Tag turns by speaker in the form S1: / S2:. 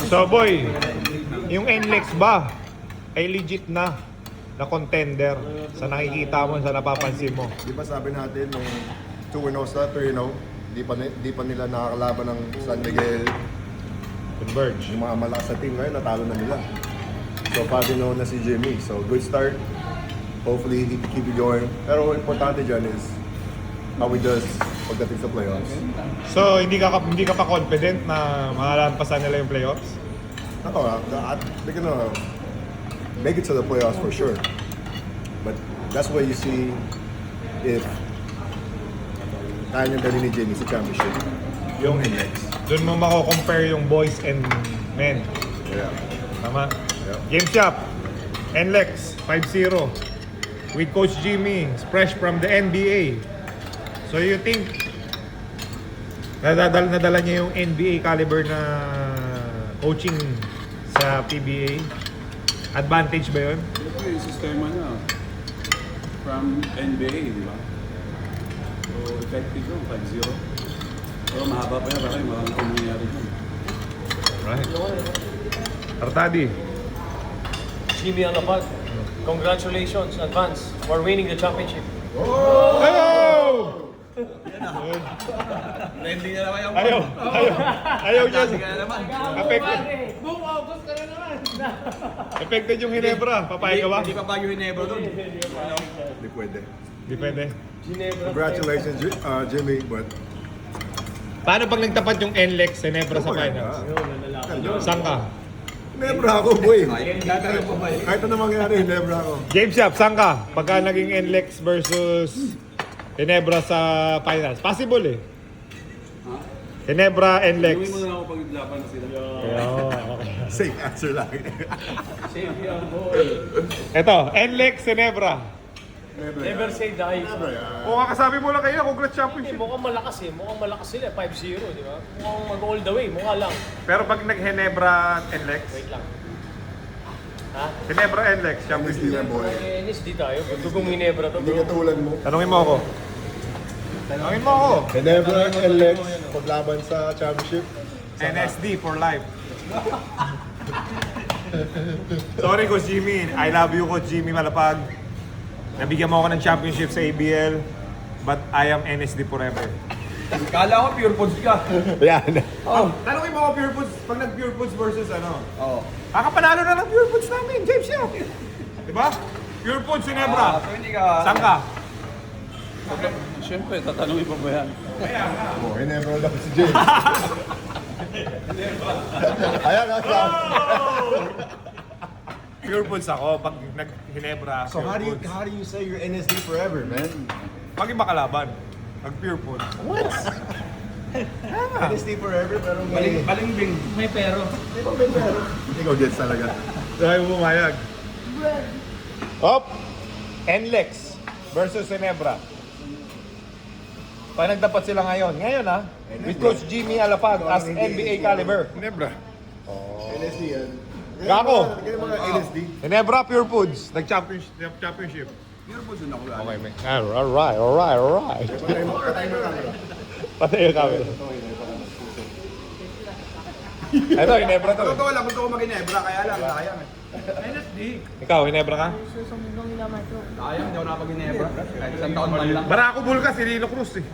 S1: So boy, yung NLEX ba ay legit na contender sa nakikita mo, sa napapansin mo?
S2: Di ba sabi natin nung 2-0 sa 3-0, di pa nila nakakalaban ng San Miguel.
S1: Converge.
S2: Yung mga malakas sa team ngayon, natalo na nila. So 5-0 na si Jimmy. So good start. Hopefully he can keep it going. Pero importante dyan is how he does pagdating sa playoffs.
S1: So hindi ka pa confident na malalampasan nila yung playoffs?
S2: No, they're gonna make it to the playoffs for sure. But that's what you see if kaya niyang dali ni Jimmy sa championship. Yung index.
S1: Doon mo mako-compare yung boys and men.
S2: Yeah.
S1: Tama?
S2: Yeah.
S1: Game shop. NLEX 5-0 with Coach Jimmy, fresh from the NBA. So you think nadala niya yung NBA caliber na coaching sa PBA? Advantage ba yun?
S3: Ito yung sistema niya from NBA, di ba? So effective yun, 5-0. Pero mahaba pa yan, baka yung mga nangyayari dyan.
S1: Right. Artadi.
S4: Jimmy Alapag, congratulations, advance, for winning the championship.
S1: Oh!
S3: Trending na naman yung
S1: Ayaw niya.
S3: Kasi ka na naman.
S1: Affected.
S4: Buong August ka na naman.
S1: Affected yung Ginebra. Papayag ka ba?
S3: Hindi pa bago yung Nebro doon.
S2: Hindi pwede.
S1: Depende.
S2: Congratulations, Jimmy, but
S1: Paano pag nagtapat yung NLEX sa Ginebra sa finals? Saan ka?
S2: Nebra ako, boy. Kahit ano mangyari, Nebra ako.
S1: Game shop, saan ka? Pagka naging NLEX versus Ginebra sa finals. Possible eh. Ginebra, NLEX.
S3: Gawin mo na ako pag laban sila.
S1: Okay.
S2: Safe answer lang.
S4: Save yung boy.
S1: Ito, NLEX, Ginebra.
S4: Never say die.
S2: Nebra, yeah.
S1: Kung kakasabi mo lang kayo, congrats
S4: Eh,
S1: championship.
S4: mukhang malakas eh. Mukhang malakas sila. 5-0, di ba? Mukhang mag-all the way. Mukha lang.
S1: Pero pag nag-Ginebra, NLEX.
S4: Wait lang. Ha?
S1: Ginebra, NLEX,
S2: Hindi
S1: championship.
S2: lang, boy.
S4: Eh, NSD tayo. Dugong Ginebra to,
S2: Hindi
S4: bro.
S2: katulad mo.
S1: Tanungin mo ako. Tanungin mo ako.
S2: Nebra ang LX, paglaban sa championship.
S1: NSD for life. Sorry, Coach Jimmy. I love you, Coach Jimmy Malapag. Nabigyan mo ako ng championship sa ABL, but I am NSD forever.
S3: Kala ko pure foods ka.
S2: Yan.
S1: Tanungin mo ako Pure Foods, pag nag-Pure Foods versus ano?
S3: Oo.
S1: Kakapanalo na ng Pure Foods namin, James Shop. Diba? Pure Foods, Ginebra.
S3: So hindi ka...
S1: Saan ka?
S3: Siyempre, tatanungin pa ba yan?
S2: Oh, Nebra lang si James. Ayan,
S1: Pure Foods ako, pag nag-Ginebra,
S2: So
S1: Pure Foods.
S2: how do you say you're NSD forever, man?
S1: Pag iba kalaban, nag-Pure Foods.
S2: NSD forever, pero may...
S3: Balimbing.
S4: May pero.
S2: Ikaw gets talaga.
S1: Dahil bumayag. Op! NLEX versus Ginebra. Pag nagdapat sila ngayon, ha? With Coach Jimmy Alapag as NBA caliber.
S2: Nebra. NSD yan.
S1: Gako.
S2: Ganyan mga NSD.
S1: Ginebra Pure Foods, nag-championship.
S3: Pure foods din ako.
S1: Okay, man. Alright.
S2: Patay mo camera.
S1: Patay yung camera. Ito, Ginebra to.
S3: Totoo lang, gusto ko mag-Ginebra, kaya lang, sayang eh. NSD.
S1: Ikaw, Ginebra ka?
S3: Sayang, hindi ako nakapag-Ginebra. Kahit isang taon man lang.
S1: Barako Bulkas, si Lino Cruz eh.